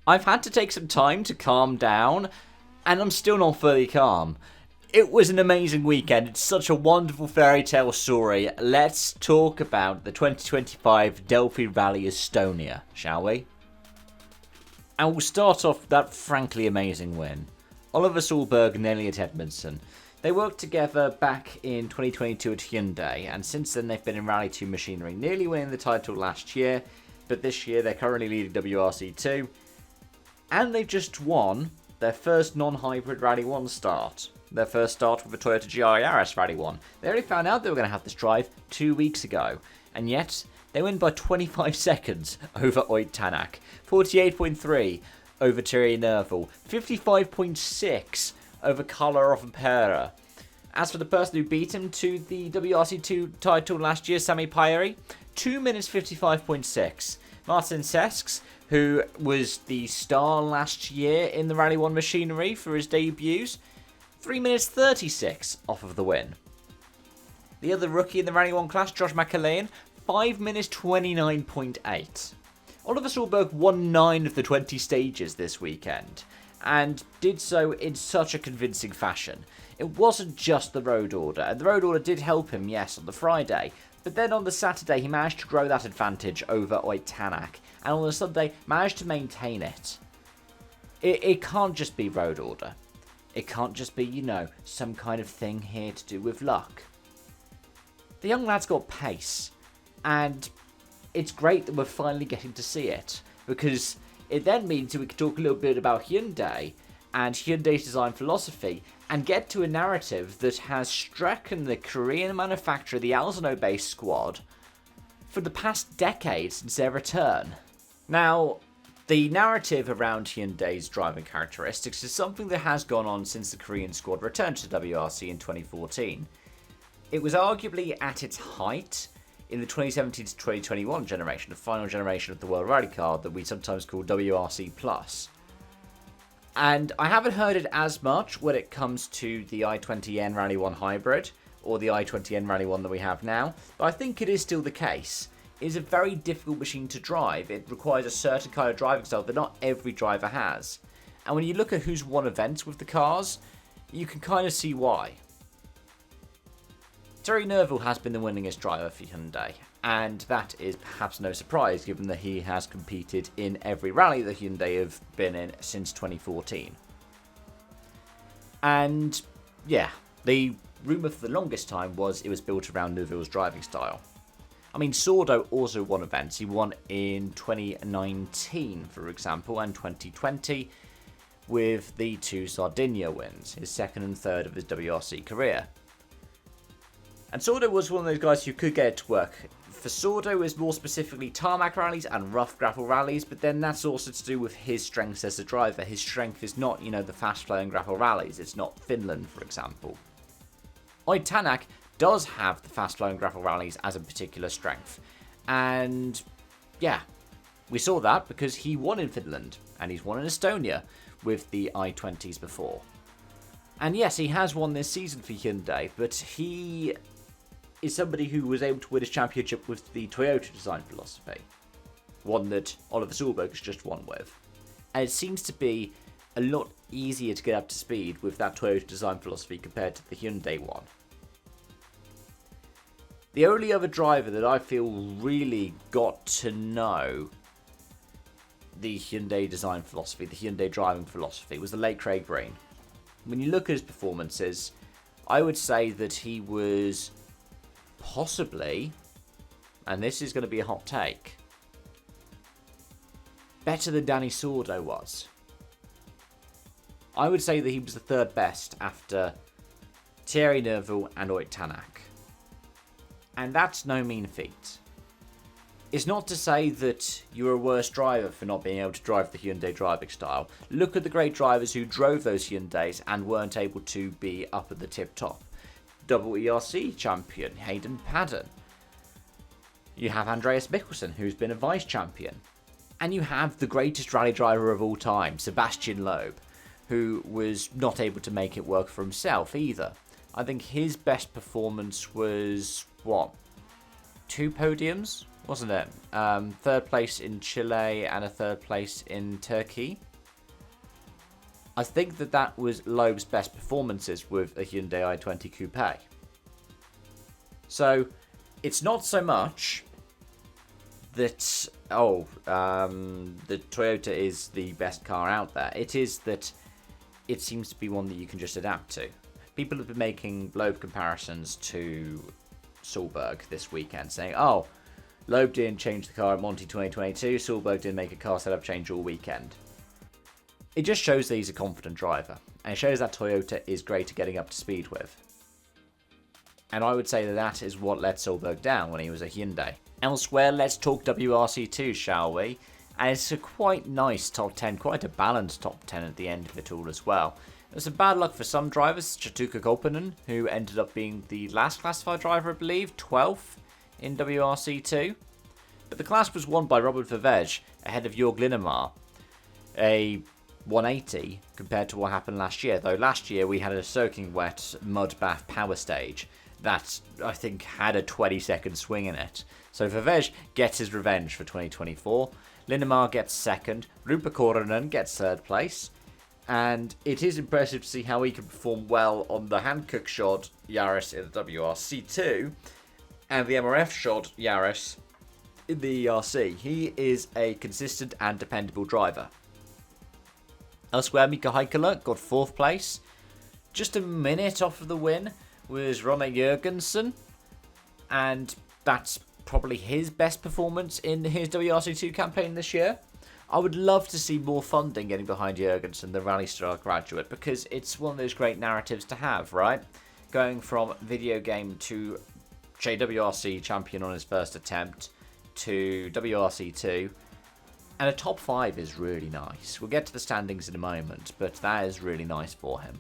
I've had to take some time to calm down, and I'm still not fully calm. It was an amazing weekend. It's such a wonderful fairy tale story. Let's talk about the 2025 Delfi Rally Estonia, shall we? And we'll start off with that frankly amazing win. Oliver Solberg and Elliot Edmondson. They worked together back in 2022 at Hyundai, and since then they've been in Rally 2 machinery, nearly winning the title last year, but this year they're currently leading WRC2, and they've just won their first non-hybrid Rally 1 start. Their first start with a Toyota GR Yaris Rally 1. They only found out they were going to have this drive 2 weeks ago, and yet they win by 25 seconds over Oyt Tanak, 48.3 over Thierry Neuville, 55.6 over Carlo Rovanperä. As for the person who beat him to the WRC2 title last year, Sami Pairi, 2 minutes 55.6. Martin Sesks, who was the star last year in the Rally 1 machinery for his debuts, 3 minutes 36 off of the win. The other rookie in the Rally 1 class, Josh McAlean, 5 minutes 29.8. Oliver Solberg won 9 of the 20 stages this weekend, and did so in such a convincing fashion. It wasn't just the road order, and the road order did help him, yes, on the Friday, but then on the Saturday he managed to grow that advantage over Oyt Tanak, and on the Sunday managed to maintain it. It can't just be road order. It can't just be, some kind of thing here to do with luck. The young lad's got pace, and it's great that we're finally getting to see it, because it then means that we can talk a little bit about Hyundai and Hyundai's design philosophy, and get to a narrative that has stricken the Korean manufacturer, the Alzano-based squad, for the past decade since their return. Now, the narrative around Hyundai's driving characteristics is something that has gone on since the Korean squad returned to WRC in 2014. It was arguably at its height in the 2017 to 2021 generation, the final generation of the World Rally Car that we sometimes call WRC+. And I haven't heard it as much when it comes to the i20N Rally 1 Hybrid, or the i20N Rally 1 that we have now, but I think it is still the case. It is a very difficult machine to drive. It requires a certain kind of driving style that not every driver has. And when you look at who's won events with the cars, you can kind of see why. Thierry Neuville has been the winningest driver for Hyundai, and that is perhaps no surprise given that he has competed in every rally that Hyundai have been in since 2014. And yeah, the rumour for the longest time was it was built around Neuville's driving style. I mean, Sordo also won events. He won in 2019, for example, and 2020 with the 2 Sardinia wins, his second and third of his WRC career. And Sordo was one of those guys who could get it to work. For Sordo, is more specifically tarmac rallies and rough gravel rallies, but then that's also to do with his strengths as a driver. His strength is not, the fast-flowing gravel rallies. It's not Finland, for example. Oyt Tanak does have the fast-flowing gravel rallies as a particular strength. And yeah, we saw that because he won in Finland, and he's won in Estonia with the i20s before. And yes, he has won this season for Hyundai, but he is somebody who was able to win his championship with the Toyota design philosophy. One that Oliver Solberg has just won with. And it seems to be a lot easier to get up to speed with that Toyota design philosophy compared to the Hyundai one. The only other driver that I feel really got to know the Hyundai design philosophy, the Hyundai driving philosophy, was the late Craig Breen. When you look at his performances, I would say that he was possibly, and this is going to be a hot take, better than Danny Sordo was. I would say that he was the third best after Thierry Neuville and Oyt Tanak. And that's no mean feat. It's not to say that you're a worse driver for not being able to drive the Hyundai driving style. Look at the great drivers who drove those Hyundais and weren't able to be up at the tip top. Double ERC champion Hayden Paddon. You have Andreas Mikkelsen, who's been a vice champion. And you have the greatest rally driver of all time, Sebastian Loeb, who was not able to make it work for himself either. I think his best performance was, 2 podiums wasn't it? Third place in Chile and a third place in Turkey. I think that was Loeb's best performances with a Hyundai i20 Coupe. So, it's not so much that, the Toyota is the best car out there. It is that it seems to be one that you can just adapt to. People have been making Loeb comparisons to Solberg this weekend, saying, oh, Loeb didn't change the car at Monty 2022, Solberg didn't make a car setup change all weekend. It just shows that he's a confident driver, and it shows that Toyota is great at getting up to speed with. And I would say that is what let Solberg down when he was a Hyundai. Elsewhere, let's talk WRC2, shall we? And it's a quite nice top 10, quite a balanced top 10 at the end of it all as well. It was some bad luck for some drivers, Chatuka Kolpanen, who ended up being the last classified driver, I believe, 12th in WRC2. But the class was won by Robert Vervej ahead of Jörg Linnemar, a 180 compared to what happened last year, though last year we had a soaking wet mud bath power stage that I think had a 20-second swing in it. So Vervej gets his revenge for 2024. Linnemar gets second, Rupa Korhonen gets third place, and it is impressive to see how he can perform well on the Hankook shod Yaris in the WRC2 and the MRF shod Yaris in the ERC. He is a consistent and dependable driver. Elsewhere, Mika Häkkilä got 4th place. Just a minute off of the win was Ronne Jørgensen, and that's probably his best performance in his WRC2 campaign this year. I would love to see more funding getting behind Jørgensen, the Rally Star graduate, because it's one of those great narratives to have, right? Going from video game to JWRC champion on his first attempt to WRC2. And a top 5 is really nice. We'll get to the standings in a moment, but that is really nice for him.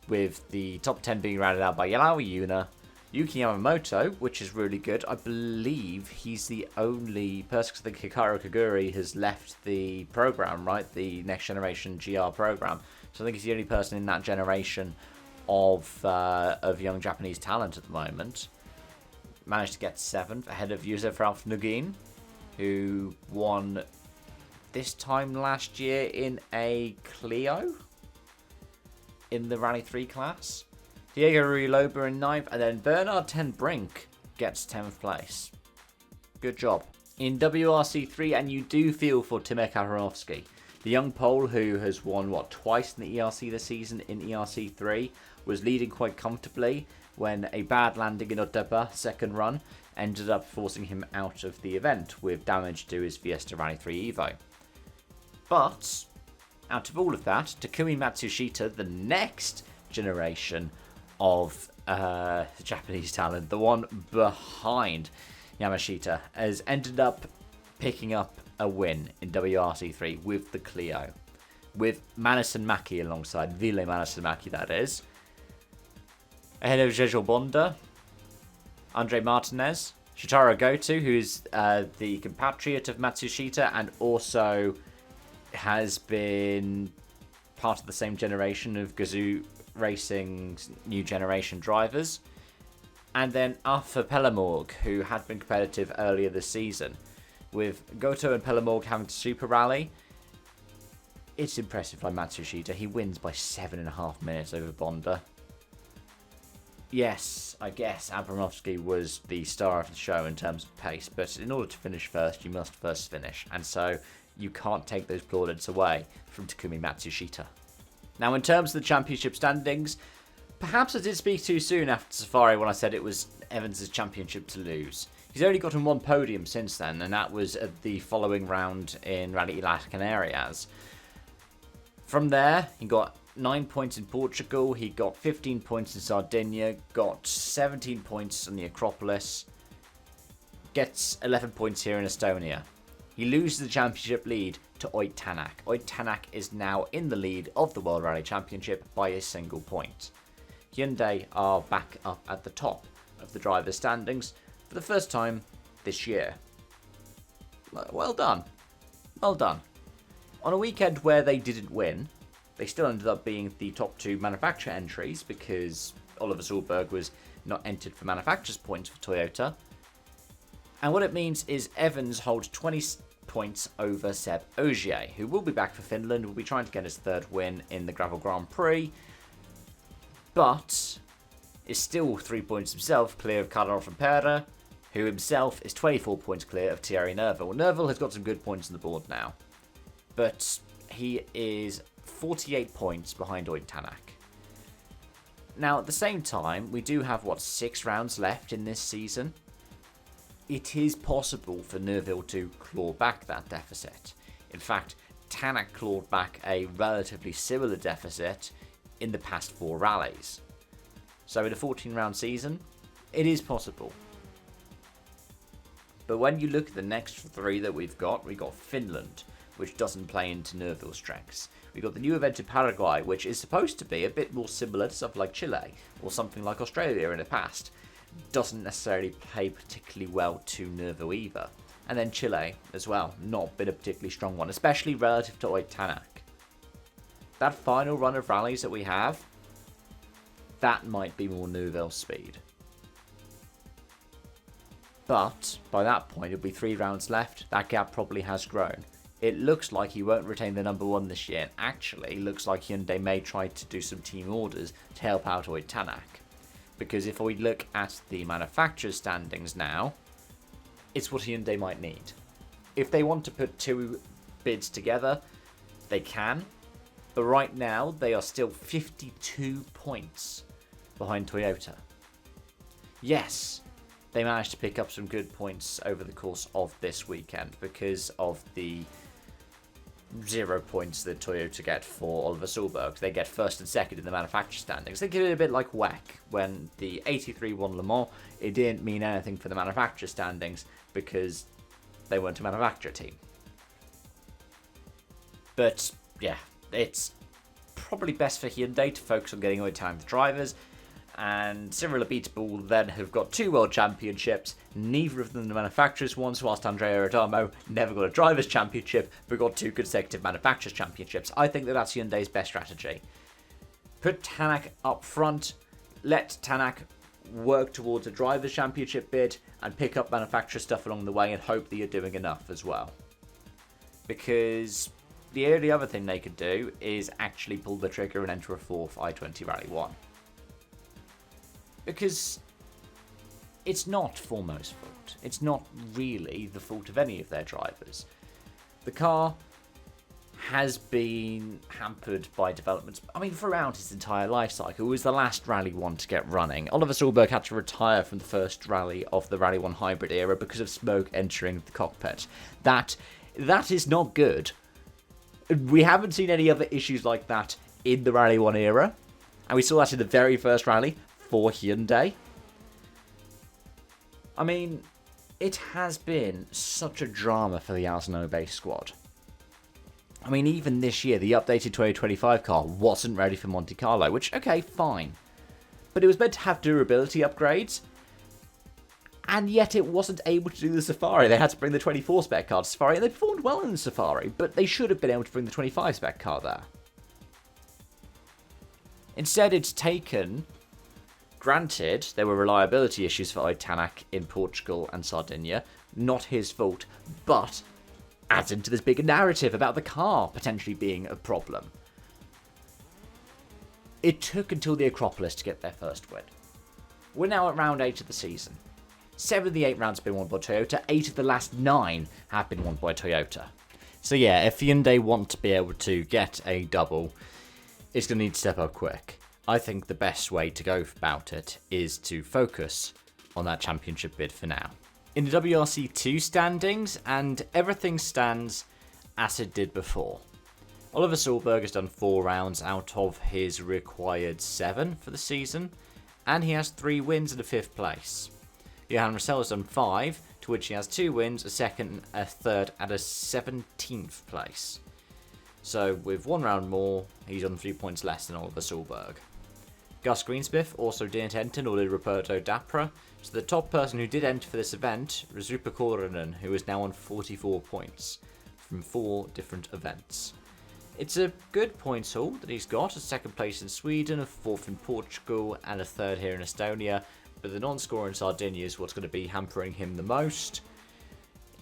With the top 10 being rounded out by Yalawi Yuna, Yuki Yamamoto, which is really good. I believe he's the only person, I think Hikaru Kaguri has left the program, right? The Next Generation GR program. So I think he's the only person in that generation of young Japanese talent at the moment. Managed to get 7th ahead of Yusuf Ralph Nugin, who won this time last year in a Clio in the Rally 3 class. Diego Ruiloba in 9th, and then Bernard Ten Brink gets 10th place. Good job. In WRC3, and you do feel for Timur Karamowski, the young Pole who has won, twice in the ERC this season in ERC3, was leading quite comfortably when a bad landing in Otepa, second run, ended up forcing him out of the event with damage to his Fiesta Rally 3 Evo. But, out of all of that, Takumi Matsushita, the next generation of Japanese talent, the one behind Yamashita, has ended up picking up a win in WRC3 with the Clio. With Madison Mackie alongside, Ville Madison Mackie that is. Ahead of Jejo Bonda, Andre Martinez, Shitaro Goto, who is the compatriot of Matsushita and also has been part of the same generation of Gazoo Racing's new generation drivers. And then Arthur Pellemorg, who had been competitive earlier this season. With Goto and Pellemorg having to super rally, it's impressive by Matsushita. He wins by 7.5 minutes over Bonda. Yes, I guess Abramovsky was the star of the show in terms of pace, but in order to finish first, you must first finish. And so you can't take those plaudits away from Takumi Matsushita. Now, in terms of the championship standings, perhaps I did speak too soon after Safari when I said it was Evans' championship to lose. He's only gotten 1 podium since then, and that was at the following round in Rally Las Canarias. From there, he got 9 points in Portugal, he got 15 points in Sardinia, got 17 points on the Acropolis, gets 11 points here in Estonia. He loses the championship lead to Oyt Tanak. Oyt Tanak is now in the lead of the World Rally Championship by a single point. Hyundai are back up at the top of the drivers' standings for the first time this year. Well done. Well done. On a weekend where they didn't win, they still ended up being the top 2 manufacturer entries because Oliver Solberg was not entered for manufacturer's points for Toyota. And what it means is Evans holds 20 points over Seb Ogier, who will be back for Finland, will be trying to get his third win in the Gravel Grand Prix, but is still 3 points himself clear of Cardinal from Pera, who himself is 24 points clear of Thierry Neuville. Neuville has got some good points on the board now, but he is 48 points behind Oyt Tanak. Now, at the same time, we do have, 6 rounds left in this season. It is possible for Neuville to claw back that deficit. In fact, Tanak clawed back a relatively similar deficit in the past 4 rallies. So in a 14-round season, it is possible. But when you look at the next 3 that we've got Finland, which doesn't play into Neuville's strengths. We've got the new event in Paraguay, which is supposed to be a bit more similar to something like Chile, or something like Australia in the past. Doesn't necessarily play particularly well to Neuville either. And then Chile as well, not been a particularly strong one, especially relative to Oyt Tanak. That final run of rallies that we have, that might be more Neuville's speed. But by that point, it'll be 3 rounds left. That gap probably has grown. It looks like he won't retain the number 1 this year. And actually, looks like Hyundai may try to do some team orders to help out Oyt Tanak. Because if we look at the manufacturer's standings now, it's what Hyundai might need. If they want to put 2 bids together, they can. But right now, they are still 52 points behind Toyota. Yes, they managed to pick up some good points over the course of this weekend because of the 0 points that Toyota get for Oliver Solberg. They get first and second in the manufacturer standings. They give it a bit like WEC when the 83 won Le Mans. It didn't mean anything for the manufacturer standings because they weren't a manufacturer team. But yeah, it's probably best for Hyundai to focus on getting Oyt Tanak the drivers. And Cyril Abita will then have got 2 world championships, neither of them the manufacturers ones, whilst Andrea Adamo never got a drivers championship, but got 2 consecutive manufacturers championships. I think that's Hyundai's best strategy. Put Tanak up front, let Tanak work towards a drivers championship bid, and pick up manufacturer stuff along the way and hope that you're doing enough as well. Because the only other thing they could do is actually pull the trigger and enter a 4th I-20 Rally 1. Because it's not Formo's fault. It's not really the fault of any of their drivers. The car has been hampered by developments. I mean, throughout its entire life cycle, it was the last Rally 1 to get running. Oliver Solberg had to retire from the first rally of the Rally 1 hybrid era because of smoke entering the cockpit. That is not good. We haven't seen any other issues like that in the Rally 1 era. And we saw that in the very first rally for Hyundai. I mean, it has been such a drama for the Alzano-based squad. I mean, even this year, the updated 2025 car wasn't ready for Monte Carlo, which, okay, fine. But it was meant to have durability upgrades, and yet it wasn't able to do the Safari. They had to bring the 24 spec car to Safari, and they performed well in the Safari, but they should have been able to bring the 25 spec car there. Instead, it's taken... Granted, there were reliability issues for Oyt Tanak in Portugal and Sardinia. Not his fault, but adds into this bigger narrative about the car potentially being a problem. It took until the Acropolis to get their first win. We're now at round 8 of the season. 7 of the 8 rounds have been won by Toyota. 8 of the last 9 have been won by Toyota. So yeah, if Hyundai want to be able to get a double, it's going to need to step up quick. I think the best way to go about it is to focus on that championship bid for now. In the WRC2 standings, and everything stands as it did before. Oliver Solberg has done 4 rounds out of his required 7 for the season, and he has 3 wins and a 5th place. Johan Russell has done 5, to which he has 2 wins, a 2nd, a 3rd, and a 17th place. So with 1 round more, he's on 3 points less than Oliver Solberg. Gus Greensmith also didn't enter, nor did Roberto Dapra. So the top person who did enter for this event was Rupa Korinen, who is now on 44 points from 4 different events. It's a good points haul that he's got, a 2nd place in Sweden, a 4th in Portugal, and a 3rd here in Estonia. But the non-score in Sardinia is what's going to be hampering him the most.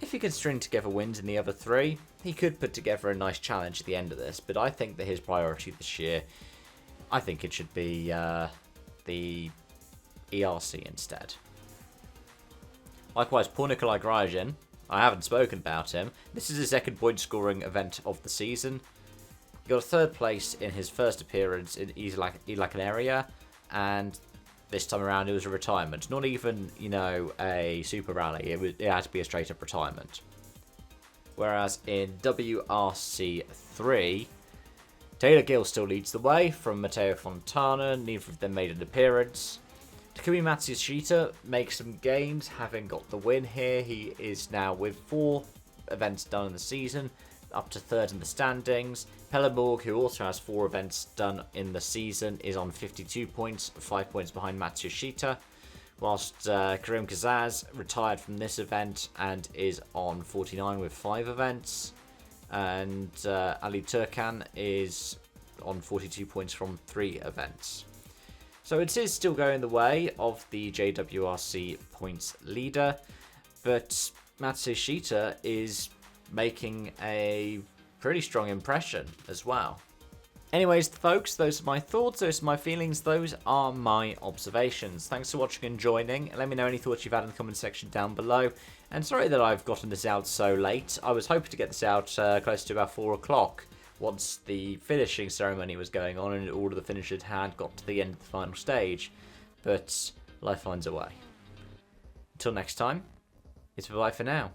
If he can string together wins in the other 3, he could put together a nice challenge at the end of this. But I think that his priority this year, I think it should be the ERC instead. Likewise, poor Nikolai Grajin. I haven't spoken about him. This is his second point scoring event of the season. He got a 3rd place in his first appearance in Elacan area, and this time around it was a retirement. Not even, a super rally. It had to be a straight up retirement. Whereas in WRC 3, Taylor Gill still leads the way from Matteo Fontana. Neither of them made an appearance. Takumi Matsushita makes some gains, having got the win here. He is now with 4 events done in the season, up to 3rd in the standings. Pellemorg, who also has 4 events done in the season, is on 52 points, 5 points behind Matsushita. Whilst Karim Kazaz retired from this event and is on 49 with 5 events. And Ali Turkan is on 42 points from 3 events. So it is still going the way of the JWRC points leader, but Matsushita is making a pretty strong impression as well. Anyways, folks, those are my thoughts, those are my feelings, those are my observations. Thanks for watching and joining. Let me know any thoughts you've had in the comment section down below. And sorry that I've gotten this out so late. I was hoping to get this out close to about 4 o'clock. Once the finishing ceremony was going on and all of the finishers had got to the end of the final stage. But life finds a way. Until next time, it's bye for now.